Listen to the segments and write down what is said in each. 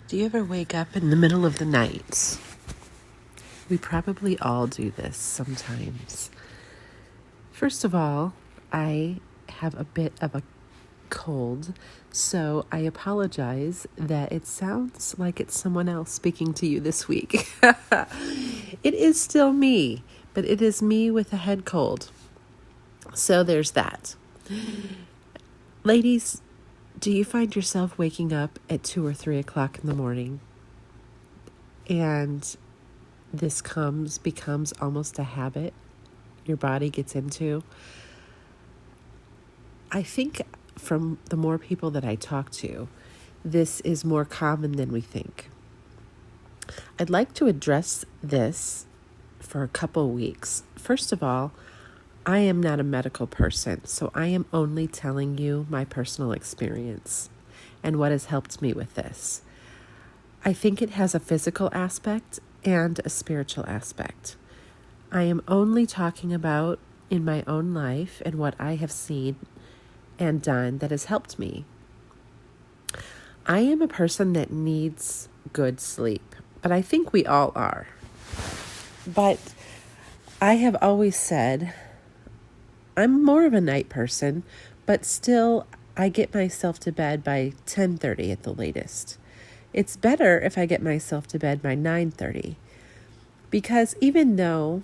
Do you ever wake up in the middle of the night? We probably all do this sometimes. First of all, I have a bit of a cold, so I apologize that it sounds like it's someone else speaking to you this week. It is still me, but it is me with a head cold. So there's that. Ladies, do you find yourself waking up at 2 or 3 o'clock in the morning? And this becomes almost a habit your body gets into. I think from the more people that I talk to, this is more common than we think. I'd like to address this for a couple weeks. First of all, I am not a medical person, so I am only telling you my personal experience and what has helped me with this. I think it has a physical aspect and a spiritual aspect. I am only talking about in my own life and what I have seen and done that has helped me. I am a person that needs good sleep, but I think we all are. But I have always said I'm more of a night person, but still I get myself to bed by 10:30 at the latest. It's better if I get myself to bed by 9:30, because even though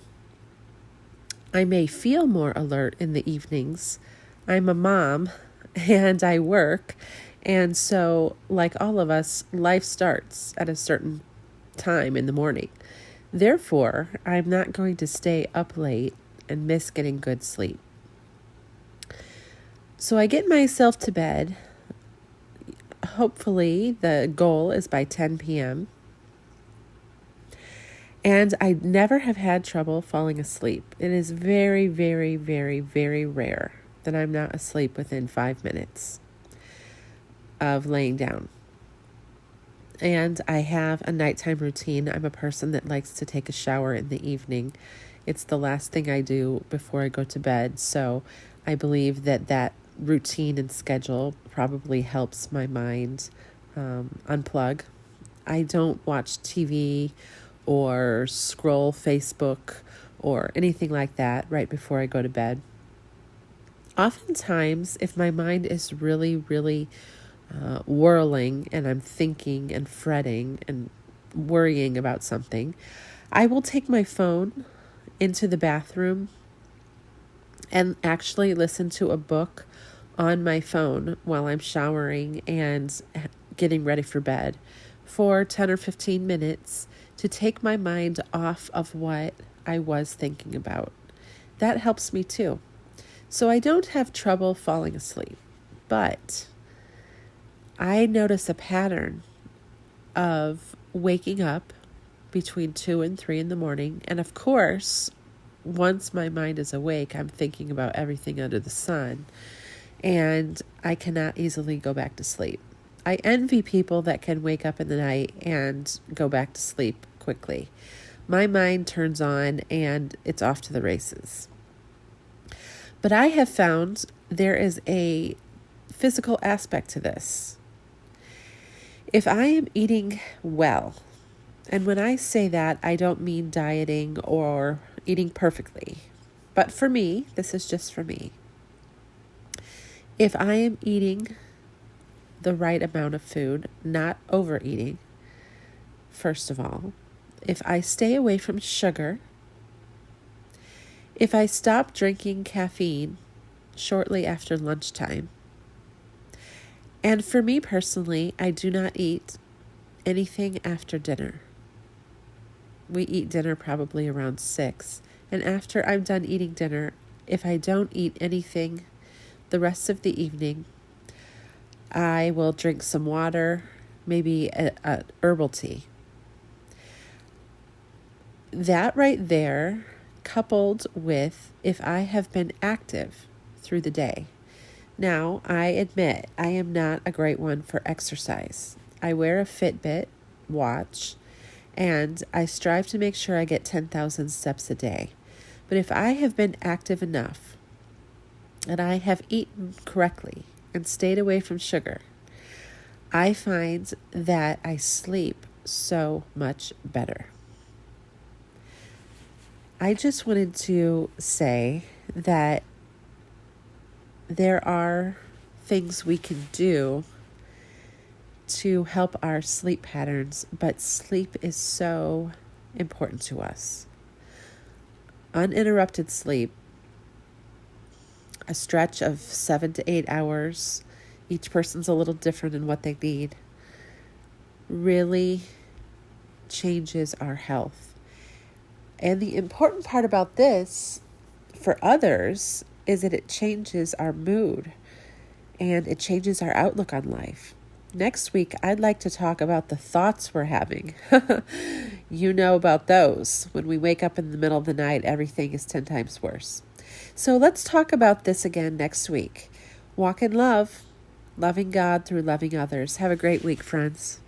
I may feel more alert in the evenings, I'm a mom and I work, and so like all of us, life starts at a certain time in the morning. Therefore, I'm not going to stay up late and miss getting good sleep. So I get myself to bed. Hopefully, the goal is by 10 p.m. And I never have had trouble falling asleep. It is very, very, very, very rare that I'm not asleep within 5 minutes of laying down. And I have a nighttime routine. I'm a person that likes to take a shower in the evening. It's the last thing I do before I go to bed. So I believe that routine and schedule probably helps my mind unplug. I don't watch TV or scroll Facebook or anything like that right before I go to bed. Oftentimes, if my mind is really, really whirling and I'm thinking and fretting and worrying about something, I will take my phone into the bathroom and actually listen to a book on my phone while I'm showering and getting ready for bed for 10 or 15 minutes to take my mind off of what I was thinking about. That helps me too. So I don't have trouble falling asleep, but I notice a pattern of waking up between 2 and 3 in the morning. And of course, once my mind is awake, I'm thinking about everything under the sun, and I cannot easily go back to sleep. I envy people that can wake up in the night and go back to sleep quickly. My mind turns on and it's off to the races. But I have found there is a physical aspect to this. If I am eating well, and when I say that, I don't mean dieting or eating perfectly, but for me, this is just for me. If I am eating the right amount of food, not overeating, first of all, if I stay away from sugar, if I stop drinking caffeine shortly after lunchtime, and for me personally, I do not eat anything after dinner. We eat dinner probably around 6, and after I'm done eating dinner, if I don't eat anything the rest of the evening, I will drink some water, maybe a herbal tea. That right there, coupled with if I have been active through the day. Now, I admit I am not a great one for exercise. I wear a Fitbit watch, and I strive to make sure I get 10,000 steps a day. But if I have been active enough, and I have eaten correctly and stayed away from sugar, I find that I sleep so much better. I just wanted to say that there are things we can do to help our sleep patterns, but sleep is so important to us. Uninterrupted sleep, a stretch of 7 to 8 hours, each person's a little different in what they need, really changes our health. And the important part about this for others is that it changes our mood and it changes our outlook on life. Next week, I'd like to talk about the thoughts we're having. You know about those. When we wake up in the middle of the night, everything is 10 times worse. So let's talk about this again next week. Walk in love, loving God through loving others. Have a great week, friends.